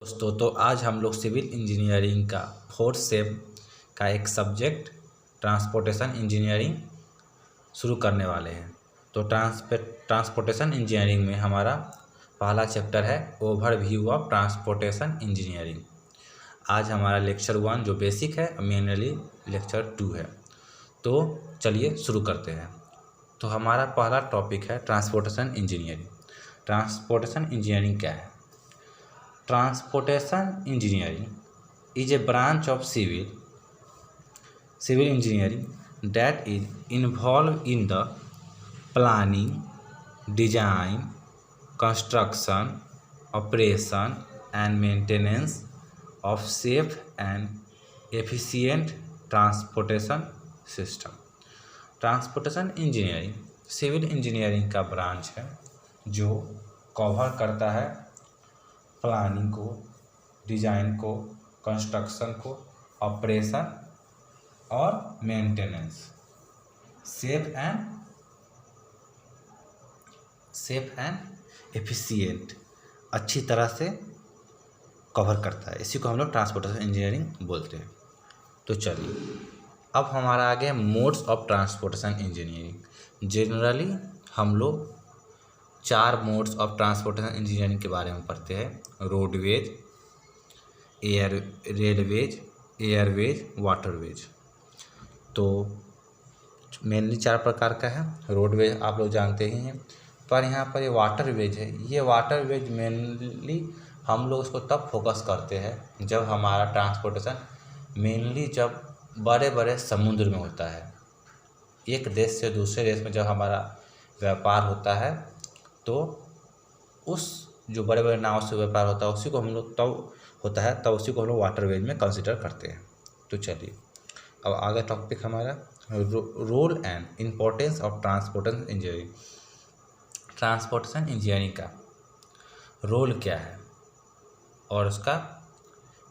दोस्तों तो आज हम लोग सिविल इंजीनियरिंग का फोर्थ सेम का एक सब्जेक्ट ट्रांसपोर्टेशन इंजीनियरिंग शुरू करने वाले हैं। तो ट्रांसपोर्टेशन इंजीनियरिंग में हमारा पहला चैप्टर है ओवरव्यू ऑफ ट्रांसपोर्टेशन इंजीनियरिंग। आज हमारा लेक्चर 1 जो बेसिक है, मेनली लेक्चर 2 है। तो चलिए शुरू करते हैं। तो हमारा पहला टॉपिक है ट्रांसपोर्टेशन इंजीनियरिंग। ट्रांसपोर्टेशन इंजीनियरिंग क्या है? Transportation engineering is a branch of civil engineering that is involved in the planning, design, construction, operation, and maintenance of safe and efficient transportation system. Transportation engineering civil engineering का branch है जो cover करता है planning को, design को, construction को, operation और maintenance, safe and efficient अच्छी तरह से कवर करता है। इसी को हम लोग ट्रांसपोर्टेशन इंजीनियरिंग बोलते हैं। तो चलिए अब हमारा आगे modes of transportation engineering. Generally हम लोग 4 मोड्स ऑफ ट्रांसपोर्टेशन इंजीनियरिंग के बारे में पढ़ते हैं: रोडवेज, रेलवेज, एयरवेज, वाटरवेज। तो मेनली 4 प्रकार का है। रोडवेज आप लोग जानते ही हैं, पर यहाँ पर ये वाटरवेज है। ये वाटरवेज मेनली हम लोग इसको तब फोकस करते हैं जब हमारा ट्रांसपोर्टेशन मेनली जब बड़े बड़े समुद्र में होता है। एक देश से दूसरे देश में जब हमारा व्यापार होता है तो उस जो बड़े बड़े नाव से व्यापार होता है उसी को हम लोग तब उसी को हम लोग वाटरवेज में कंसिडर करते हैं। तो चलिए अब आगे टॉपिक हमारा role and importance of transportation engineering. Transportation engineering का रोल क्या है और उसका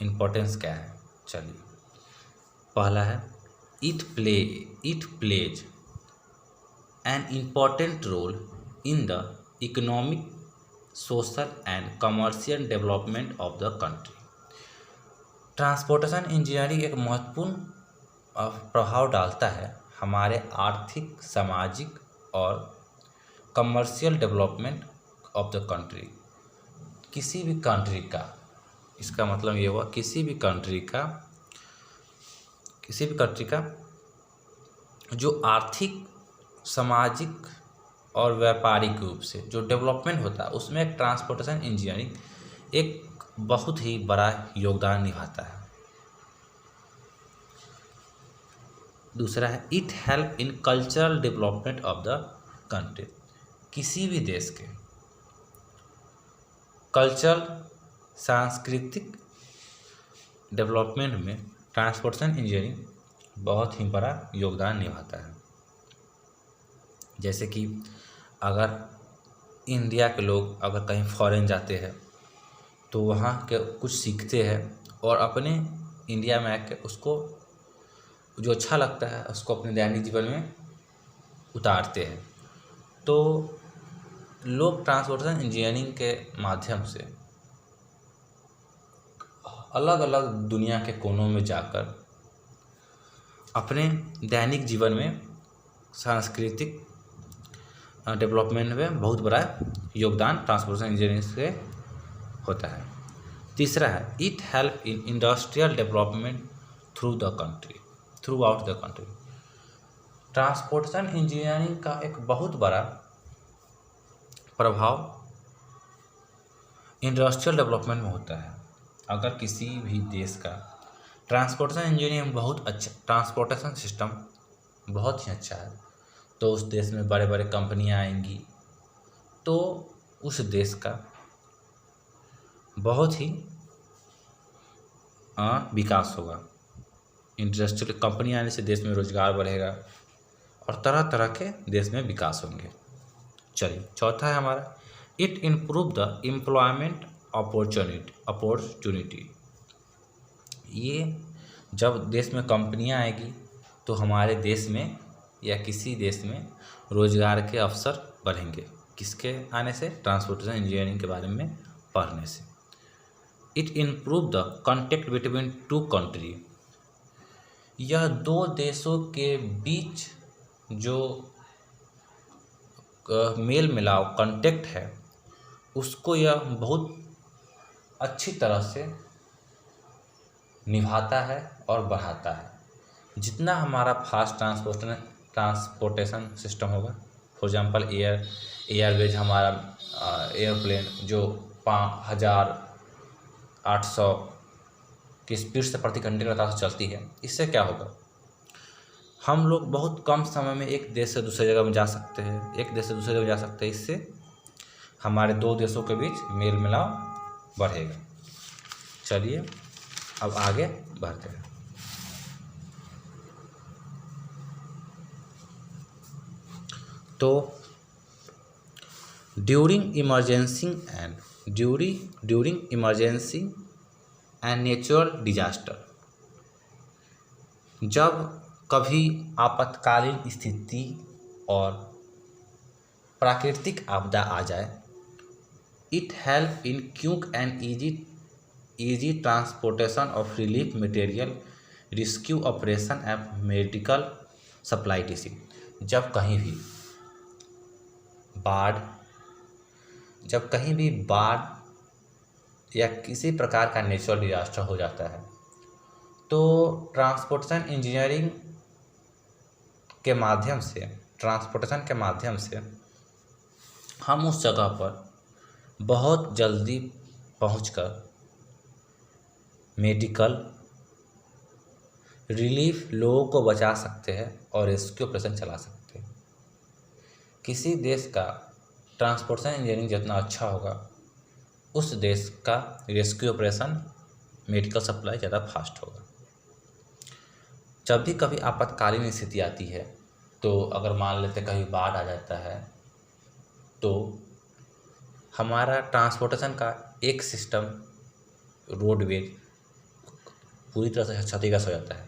इम्पोर्टेंस क्या है? चलिए पहला है it plays an important role in the economic, social and commercial development of the country. Transportation engineering एक महत्वपूर्ण प्रभाव डालता है हमारे आर्थिक, सामाजिक और commercial development of the country. किसी भी कंट्री का, इसका मतलब ये हुआ किसी भी कंट्री का जो आर्थिक, सामाजिक और व्यापारिक रूप से जो डेवलपमेंट होता है उसमें ट्रांसपोर्टेशन इंजीनियरिंग एक बहुत ही बड़ा योगदान निभाता है। दूसरा है it help in cultural development of the country. किसी भी देश के कल्चरल, सांस्कृतिक डेवलपमेंट में ट्रांसपोर्टेशन इंजीनियरिंग बहुत ही बड़ा योगदान निभाता है। जैसे कि अगर इंडिया के लोग अगर कहीं फॉरेन जाते हैं तो वहाँ के कुछ सीखते हैं और अपने इंडिया में आके उसको जो अच्छा लगता है उसको अपने दैनिक जीवन में उतारते हैं। तो लोग ट्रांसपोर्टेशन इंजीनियरिंग के माध्यम से अलग अलग दुनिया के कोनों में जाकर अपने दैनिक जीवन में सांस्कृतिक डेवलपमेंट में बहुत बड़ा योगदान ट्रांसपोर्टेशन इंजीनियरिंग से होता है। तीसरा है it help in industrial development through out the country. Transportation engineering का एक बहुत बड़ा प्रभाव इंडस्ट्रियल डेवलपमेंट में होता है। अगर किसी भी देश का ट्रांसपोर्टेशन इंजीनियरिंग बहुत अच्छा, ट्रांसपोर्टेशन सिस्टम बहुत ही अच्छा है तो उस देश में बड़े बड़े कंपनियां आएंगी तो उस देश का बहुत ही विकास होगा। इंडस्ट्रियल कंपनी आने से देश में रोजगार बढ़ेगा और तरह तरह के देश में विकास होंगे। चलिए चौथा है हमारा it improve the employment opportunity. ये जब देश में कंपनियां आएगी तो हमारे देश में या किसी देश में रोजगार के अवसर बढ़ेंगे। किसके आने से? ट्रांसपोर्टेशन इंजीनियरिंग के बारे में पढ़ने से। It improve the contact between two country. यह दो देशों के बीच जो मेल मिलाव कांटेक्ट है उसको यह बहुत अच्छी तरह से निभाता है और बढ़ाता है। जितना हमारा फास्ट ट्रांसपोर्टेशन सिस्टम होगा, फॉर एग्जांपल एयरवेज हमारा एयरप्लेन जो 5800 की स्पीड से प्रति घंटे की रफ्तार से चलती है, इससे क्या होगा, हम लोग बहुत कम समय में एक देश से दूसरे जगह में जा सकते हैं, एक देश से दूसरे जगह जा सकते हैं। इससे हमारे दो देशों के बीच मेल मिलाप बढ़ेगा। चलिए अब आगे बढ़ते हैं। तो during emergency and natural disaster, जब कभी आपातकालीन स्थिति और प्राकृतिक आपदा आ जाए, it help in quick and easy transportation of relief material, rescue operation and medical supply TC. जब कहीं भी बाढ़ या किसी प्रकार का नेचुरल डिजास्टर हो जाता है तो ट्रांसपोर्टेशन के माध्यम से हम उस जगह पर बहुत जल्दी पहुंचकर मेडिकल रिलीफ लोगों को बचा सकते हैं और रेस्क्यू ऑपरेशन चला सकते हैं। किसी देश का ट्रांसपोर्टेशन इंजीनियरिंग जितना अच्छा होगा, उस देश का रेस्क्यू ऑपरेशन मेडिकल सप्लाई ज़्यादा फास्ट होगा। जब भी कभी आपातकालीन स्थिति आती है, तो अगर मान लेते कहीं बाढ़ आ जाता है, तो हमारा ट्रांसपोर्टेशन का एक सिस्टम रोडवेज पूरी तरह से क्षतिग्रस्त हो जाता है।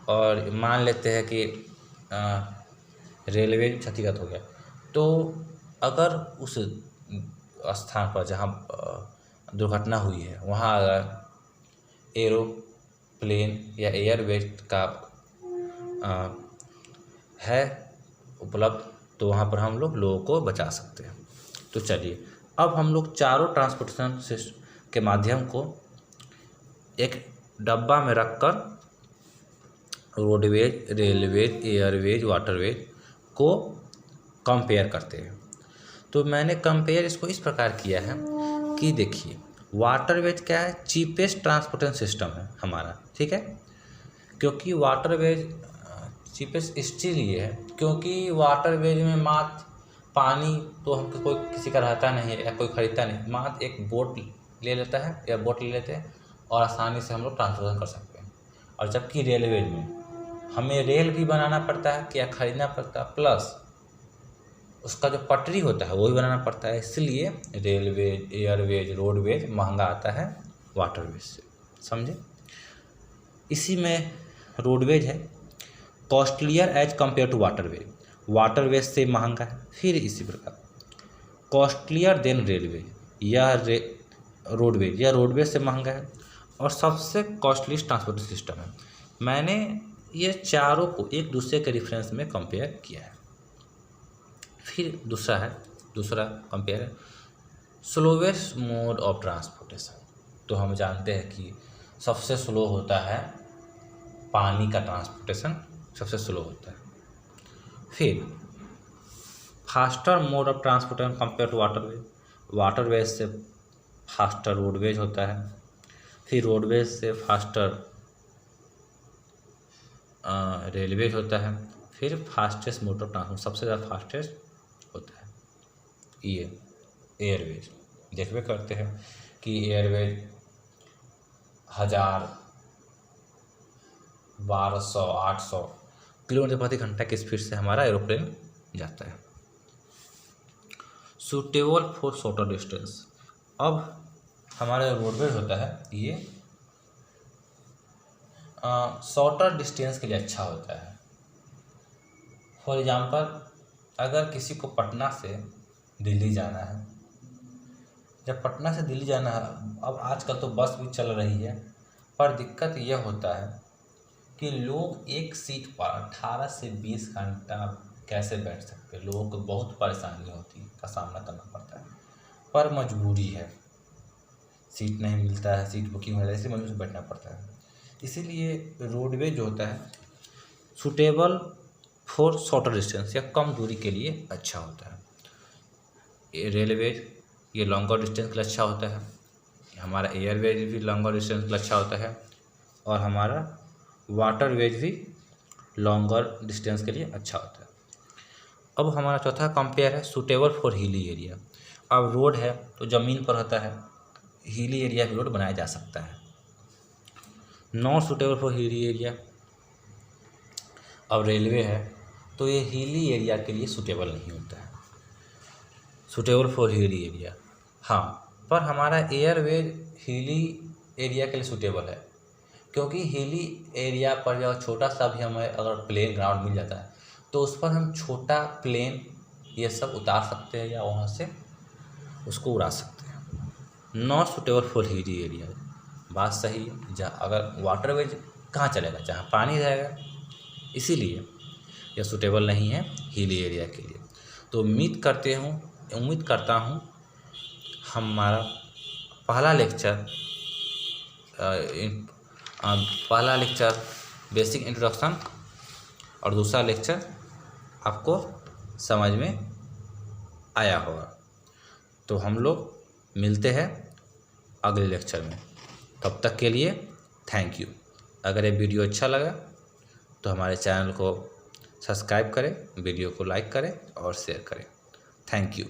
और मान लेते हैं कि रेलवे क्षतिग्रस्त हो गया, तो अगर उस स्थान पर जहाँ दुर्घटना हुई है वहाँ अगर एरोप्लेन या एयरवेज का है उपलब्ध, तो वहाँ पर हम लोगों को बचा सकते हैं। तो चलिए अब हम लोग चारों ट्रांसपोर्टेशन सिस्टम के माध्यम को एक डब्बा में रखकर रोडवेज, रेलवेज, एयरवेज, वाटरवेज को कंपेयर करते हैं। तो मैंने कंपेयर इसको इस प्रकार किया है कि देखिए, वाटरवेज क्या है, चीपेस्ट ट्रांसपोर्टेशन सिस्टम है हमारा, ठीक है। क्योंकि वाटरवेज चीपेस्ट इसलिए है क्योंकि वाटरवेज में मात्र पानी तो हमको कोई किसी का रहता नहीं है या कोई खरीदता नहीं, मात्र एक बोट ले लेता है या बोट ले लेते हैं और आसानी से हम लोग ट्रांसपोर्टेशन कर सकते हैं। और जबकि रेलवेज में हमें रेल भी बनाना पड़ता है या खरीदना पड़ता है, प्लस उसका जो पटरी होता है वो भी बनाना पड़ता है। इसलिए रेलवेज, एयरवेज, रोडवेज महंगा आता है वाटरवेज से, समझे। इसी में रोडवेज है costlier as compare to waterways, waterways से महंगा है। फिर इसी प्रकार कॉस्टलियर देन रेलवे, यह रोडवेज या रोडवेज से महंगा है और सबसे कॉस्टलीस्ट ट्रांसपोर्टेशन सिस्टम है। मैंने ये चारों को एक दूसरे के रेफरेंस में कंपेयर किया है। फिर दूसरा कंपेयर है स्लोवेस्ट मोड ऑफ ट्रांसपोर्टेशन। तो हम जानते हैं कि सबसे स्लो होता है पानी का ट्रांसपोर्टेशन, सबसे स्लो होता है। फिर faster mode of transportation compare to waterways, waterways से फास्टर रोडवेज होता है। फिर रोडवेज से फास्टर रेलवेज होता है। फिर फास्टेस्ट मोड ऑफ ट्रांसपोर्ट सबसे ज़्यादा फास्टेस्ट होता है ये एयरवेज। देखबे करते हैं कि एयरवेज 1000, 1200, 800 किलोमीटर प्रति घंटा की स्पीड से हमारा एरोप्लेन जाता है। सूटेबल फॉर शॉर्टर डिस्टेंस, अब हमारा रोडवेज होता है ये शॉर्टर डिस्टेंस के लिए अच्छा होता है। फॉर एग्जांपल अगर किसी को पटना से दिल्ली जाना है जब पटना से दिल्ली जाना है, अब आजकल तो बस भी चल रही है, पर दिक्कत यह होता है कि लोग एक सीट पर 18 से 20 घंटा कैसे बैठ सकते हैं। लोगों को बहुत परेशानी होती का सामना करना पड़ता है, पर मजबूरी है, सीट नहीं मिलता है, सीट बुकिंग हो जाती है, इसलिए मजबूरी से बैठना पड़ता है। इसीलिए रोडवेज जो होता है सूटेबल फॉर शॉर्टर डिस्टेंस या कम दूरी के लिए अच्छा होता है। रेलवेज ये लॉन्गर डिस्टेंस के लिए अच्छा होता है, हमारा एयरवेज भी लॉन्गर डिस्टेंस के लिए अच्छा होता है, और हमारा वाटरवेज भी लॉन्गर डिस्टेंस के लिए अच्छा होता है। अब हमारा चौथा कंपेयर है सूटेबल फॉर हिली एरिया। अब रोड है तो ज़मीन पर होता है, हिली एरिया भी रोड बनाया जा सकता है। Not suitable for hilly area. अब रेलवे है तो ये हिली एरिया के लिए सूटेबल नहीं होता है, सूटेबल फॉर हिली एरिया। हाँ, पर हमारा एयरवेज हिली एरिया के लिए सूटेबल है, क्योंकि हिली एरिया पर जो छोटा सा भी हमें अगर प्लेन ग्राउंड मिल जाता है तो उस पर हम छोटा प्लेन ये सब उतार सकते हैं या वहाँ से उसको उड़ा सकते हैं। Not suitable for hilly area, बात सही है। जहाँ अगर वाटरवेज कहाँ चलेगा, जहाँ पानी रहेगा, इसीलिए यह सूटेबल नहीं है हिली एरिया के लिए। तो उम्मीद करता हूँ हमारा पहला लेक्चर बेसिक इंट्रोडक्शन और दूसरा लेक्चर आपको समझ में आया होगा। तो हम लोग मिलते हैं अगले लेक्चर में, तब तक के लिए थैंक यू। अगर ये वीडियो अच्छा लगा तो हमारे चैनल को सब्सक्राइब करें, वीडियो को लाइक करें और शेयर करें। Thank you.